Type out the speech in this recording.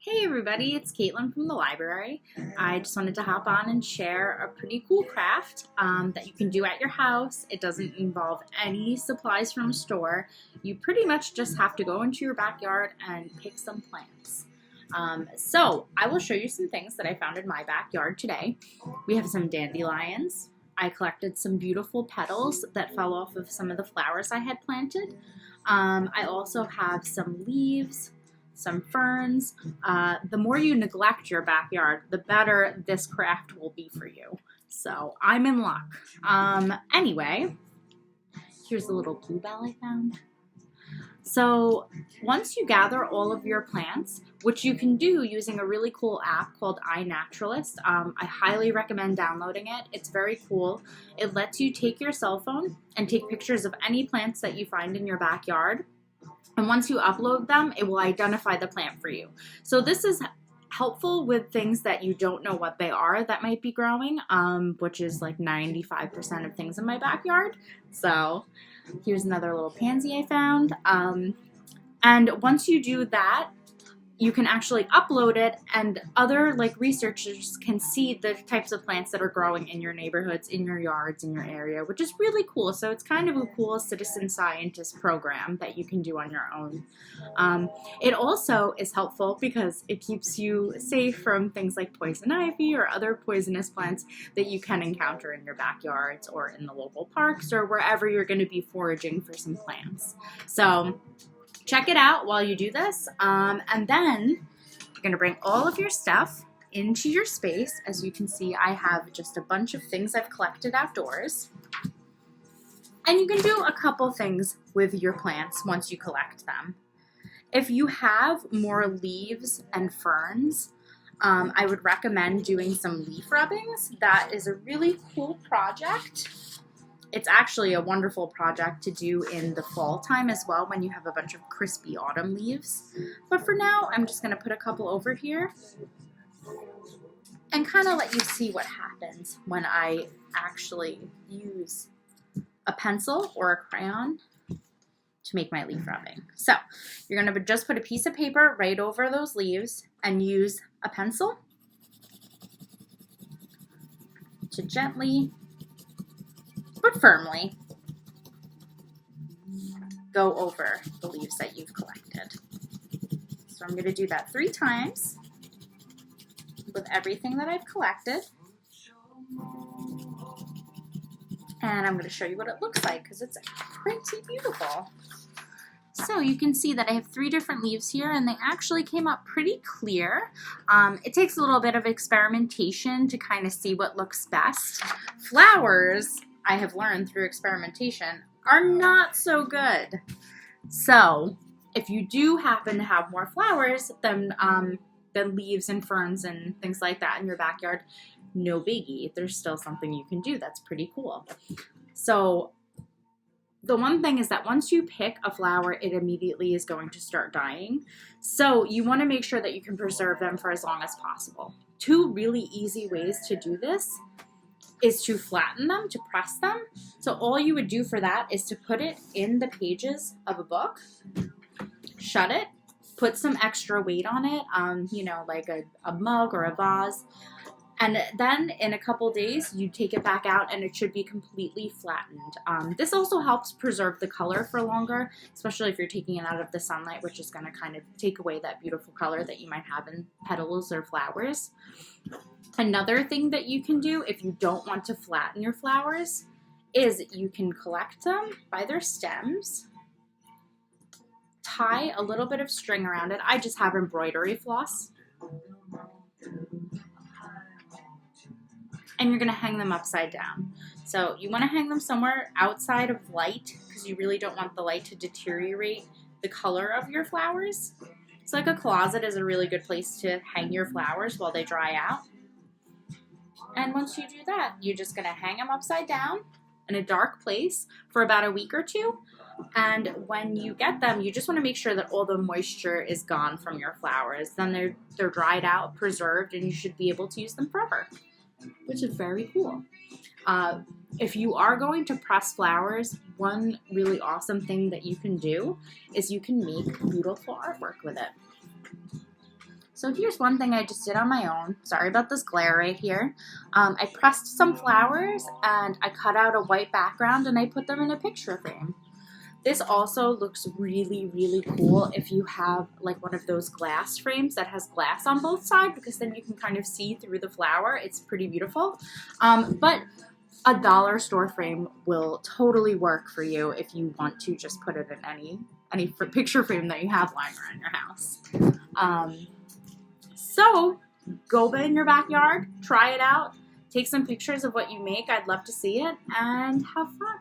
Hey everybody, it's Caitlyn from the library. I just wanted to hop on and share a pretty cool craft that you can do at your house. It doesn't involve any supplies from a store. You pretty much just have to go into your backyard and pick some plants. So I will show you some things that I found in my backyard today. We have some dandelions. I collected some beautiful petals that fell off of some of the flowers I had planted. I also have some leaves, some ferns. The more you neglect your backyard, the better this craft will be for you. So I'm in luck. Anyway, here's a little bluebell I found. So once you gather all of your plants, which you can do using a really cool app called Inaturalist, I highly recommend downloading it. It's very cool. It lets you take your cell phone and take pictures of any plants that you find in your backyard. And once you upload them, it will identify the plant for you. So this is helpful with things that you don't know what they are that might be growing, which is like 95% of things in my backyard. So here's another little pansy I found. And once you do that, you can actually upload it and other researchers can see the types of plants that are growing in your neighborhoods, in your yards, in your area, which is really cool. So it's kind of a cool citizen scientist program that you can do on your own. It also is helpful because it keeps you safe from things like poison ivy or other poisonous plants that you can encounter in your backyards or in the local parks or wherever you're going to be foraging for some plants. So check it out while you do this, and then you're going to bring all of your stuff into your space. As you can see, I have just a bunch of things I've collected outdoors. And you can do a couple things with your plants once you collect them. If you have more leaves and ferns, I would recommend doing some leaf rubbings. That is a really cool project. It's actually a wonderful project to do in the fall time as well when you have a bunch of crispy autumn leaves. But for now, I'm just going to put a couple over here and kind of let you see what happens when I actually use a pencil or a crayon to make my leaf rubbing. So you're going to just put a piece of paper right over those leaves and use a pencil to gently but firmly go over the leaves that you've collected. So I'm going to do that 3 times with everything that I've collected. And I'm going to show you what it looks like because it's pretty beautiful. So you can see that I have 3 different leaves here and they actually came up pretty clear. It takes a little bit of experimentation to kind of see what looks best. Flowers, I have learned through experimentation, are not so good. So if you do happen to have more flowers than leaves and ferns and things like that in your backyard, no biggie. There's still something you can do that's pretty cool. So the one thing is that once you pick a flower, it immediately is going to start dying. So you want to make sure that you can preserve them for as long as possible. 2 really easy ways to do this is to flatten them, to press them. So all you would do for that is to put it in the pages of a book, shut it, put some extra weight on it, like a mug or a vase, and then in a couple days you take it back out and it should be completely flattened. This also helps preserve the color for longer, especially if you're taking it out of the sunlight, which is going to kind of take away that beautiful color that you might have in petals or flowers. Another thing that you can do if you don't want to flatten your flowers is you can collect them by their stems, tie a little bit of string around it. I just have embroidery floss. And you're going to hang them upside down. So you want to hang them somewhere outside of light because you really don't want the light to deteriorate the color of your flowers. It's like a closet is a really good place to hang your flowers while they dry out. And once you do that, you're just going to hang them upside down in a dark place for about a week or 2. And when you get them, you just want to make sure that all the moisture is gone from your flowers. Then they're dried out, preserved, and you should be able to use them forever, which is very cool. If you are going to press flowers, one really awesome thing that you can do is you can make beautiful artwork with it. So here's one thing I just did on my own. Sorry about this glare right here. I pressed some flowers and I cut out a white background and I put them in a picture frame. This also looks really, really cool if you have like one of those glass frames that has glass on both sides, because then you can kind of see through the flower. It's pretty beautiful. But a dollar store frame will totally work for you if you want to just put it in any picture frame that you have lying around your house. So go in your backyard, try it out, take some pictures of what you make. I'd love to see it, and have fun.